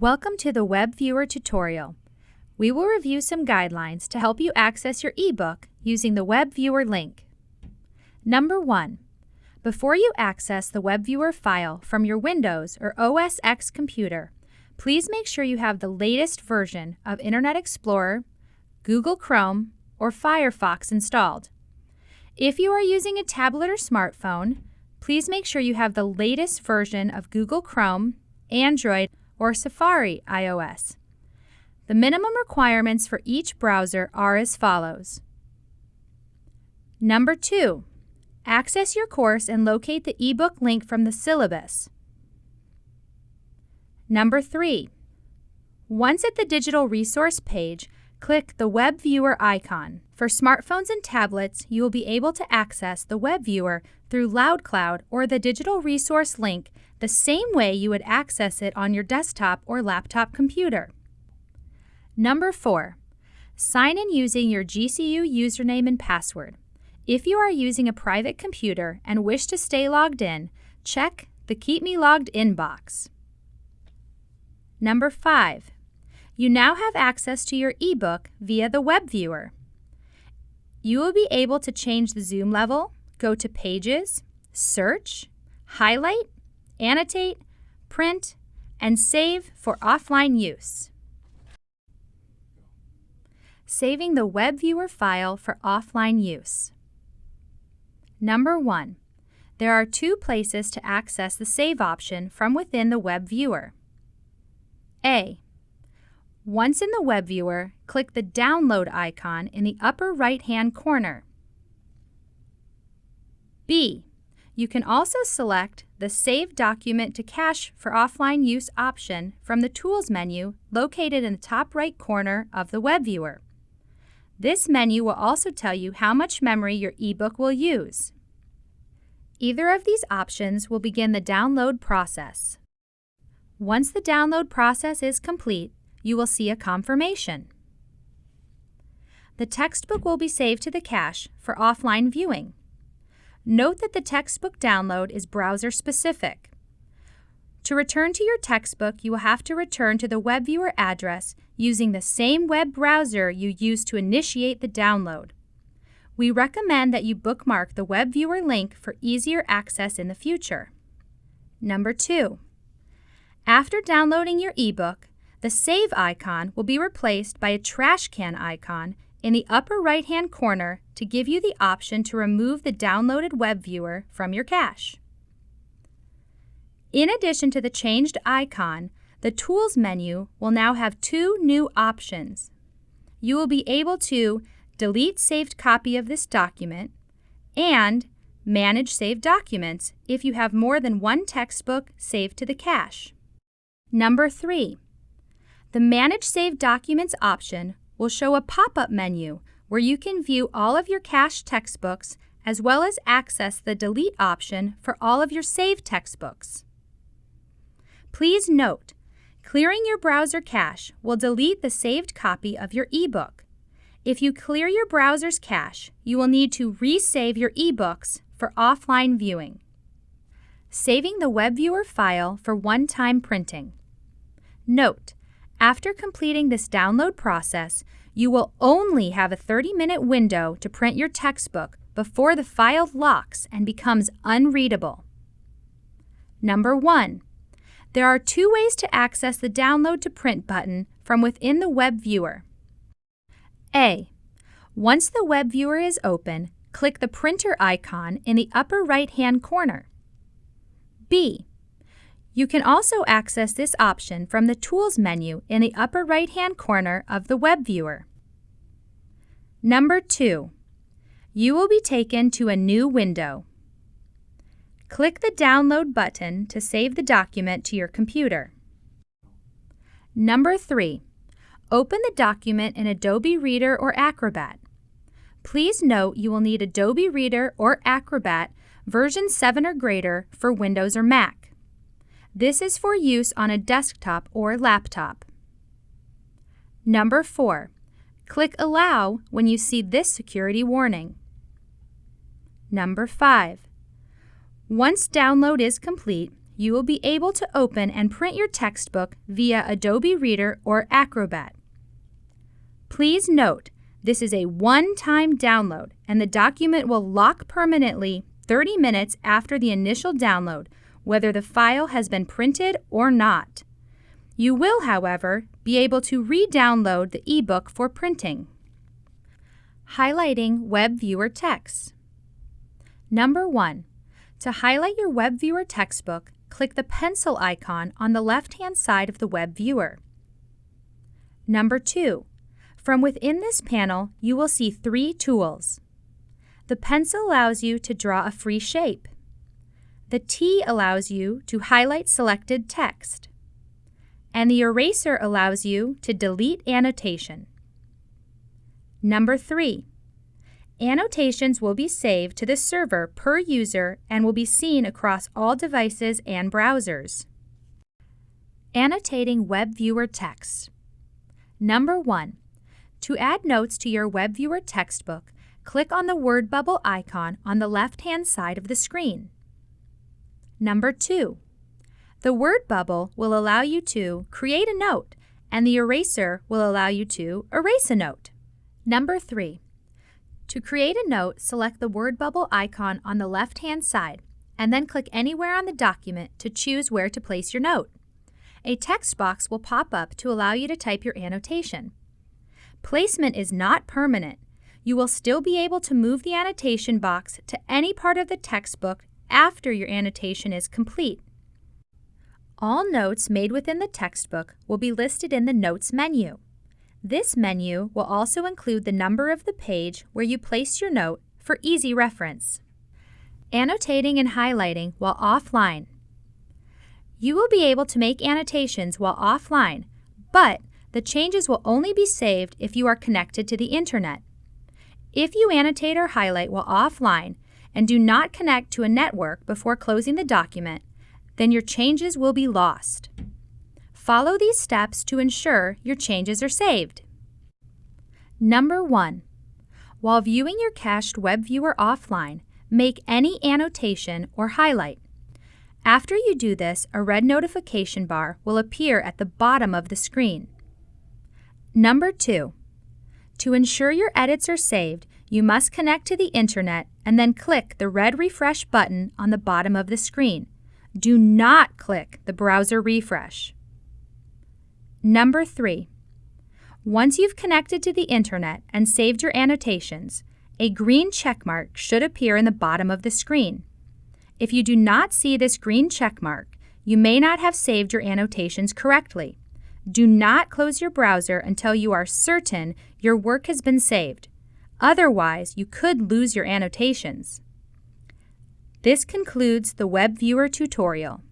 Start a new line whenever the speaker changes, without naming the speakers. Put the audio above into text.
Welcome to the Web Viewer tutorial. We will review some guidelines to help you access your ebook using the Web Viewer link. Number 1. Before you access the Web Viewer file from your Windows or OS X computer, please make sure you have the latest version of Internet Explorer, Google Chrome, or Firefox installed. If you are using a tablet or smartphone, please make sure you have the latest version of Google Chrome, Android, or Safari iOS. The minimum requirements for each browser are as follows. Number 2. Access your course and locate the ebook link from the syllabus. Number 3. Once at the digital resource page, click the Web Viewer icon. For smartphones and tablets, you will be able to access the Web Viewer through LoudCloud or the digital resource link the same way you would access it on your desktop or laptop computer. Number 4. Sign in using your GCU username and password. If you are using a private computer and wish to stay logged in, check the Keep Me Logged In box. Number 5. You now have access to your ebook via the Web Viewer. You will be able to change the zoom level, go to Pages, Search, Highlight, Annotate, Print, and Save for offline use. Saving the Web Viewer file for offline use. Number 1. There are 2 places to access the Save option from within the Web Viewer. A. Once in the Web Viewer, click the Download icon in the upper right-hand corner. B. You can also select the Save Document to Cache for Offline Use option from the Tools menu located in the top right corner of the Web Viewer. This menu will also tell you how much memory your ebook will use. Either of these options will begin the download process. Once the download process is complete, you will see a confirmation. The textbook will be saved to the cache for offline viewing. Note that the textbook download is browser-specific. To return to your textbook, you will have to return to the Web Viewer address using the same web browser you used to initiate the download. We recommend that you bookmark the Web Viewer link for easier access in the future. Number 2. After downloading your ebook, the Save icon will be replaced by a trash can icon in the upper right-hand corner to give you the option to remove the downloaded Web Viewer from your cache. In addition to the changed icon, the Tools menu will now have 2 new options. You will be able to delete saved copy of this document and manage saved documents if you have more than one textbook saved to the cache. Number 3. The Manage Saved Documents option will show a pop-up menu where you can view all of your cached textbooks as well as access the Delete option for all of your saved textbooks. Please note, clearing your browser cache will delete the saved copy of your ebook. If you clear your browser's cache, you will need to resave your ebooks for offline viewing. Saving the Web Viewer file for one-time printing. Note, after completing this download process, you will only have a 30-minute window to print your textbook before the file locks and becomes unreadable. Number 1. There are 2 ways to access the Download to Print button from within the Web Viewer. A. Once the Web Viewer is open, click the printer icon in the upper right-hand corner. B. You can also access this option from the Tools menu in the upper right-hand corner of the Web Viewer. Number 2. You will be taken to a new window. Click the Download button to save the document to your computer. Number 3. Open the document in Adobe Reader or Acrobat. Please note you will need Adobe Reader or Acrobat version 7 or greater for Windows or Mac. This is for use on a desktop or laptop. Number 4. Click Allow when you see this security warning. Number 5. Once download is complete, you will be able to open and print your textbook via Adobe Reader or Acrobat. Please note, this is a one-time download, and the document will lock permanently 30 minutes after the initial download, whether the file has been printed or not. You will, however, be able to re-download the ebook for printing. Highlighting Web Viewer text. Number 1. To highlight your Web Viewer textbook, click the pencil icon on the left-hand side of the Web Viewer. Number 2. From within this panel, you will see 3 tools. The pencil allows you to draw a free shape. The T allows you to highlight selected text. And the eraser allows you to delete annotation. Number 3. Annotations will be saved to the server per user and will be seen across all devices and browsers. Annotating Web Viewer text. Number 1. To add notes to your Web Viewer textbook, click on the word bubble icon on the left-hand side of the screen. Number 2. The word bubble will allow you to create a note, and the eraser will allow you to erase a note. Number 3. To create a note, select the word bubble icon on the left-hand side, and then click anywhere on the document to choose where to place your note. A text box will pop up to allow you to type your annotation. Placement is not permanent. You will still be able to move the annotation box to any part of the textbook after your annotation is complete. All notes made within the textbook will be listed in the Notes menu. This menu will also include the number of the page where you placed your note for easy reference. Annotating and highlighting while offline. You will be able to make annotations while offline, but the changes will only be saved if you are connected to the Internet. If you annotate or highlight while offline and do not connect to a network before closing the document, then your changes will be lost. Follow these steps to ensure your changes are saved. Number 1. While viewing your cached Web Viewer offline, make any annotation or highlight. After you do this, a red notification bar will appear at the bottom of the screen. Number 2. To ensure your edits are saved, you must connect to the Internet and then click the red refresh button on the bottom of the screen. Do not click the browser refresh. Number 3. Once you've connected to the Internet and saved your annotations, a green check mark should appear in the bottom of the screen. If you do not see this green check mark, you may not have saved your annotations correctly. Do not close your browser until you are certain your work has been saved. Otherwise, you could lose your annotations. This concludes the Web Viewer tutorial.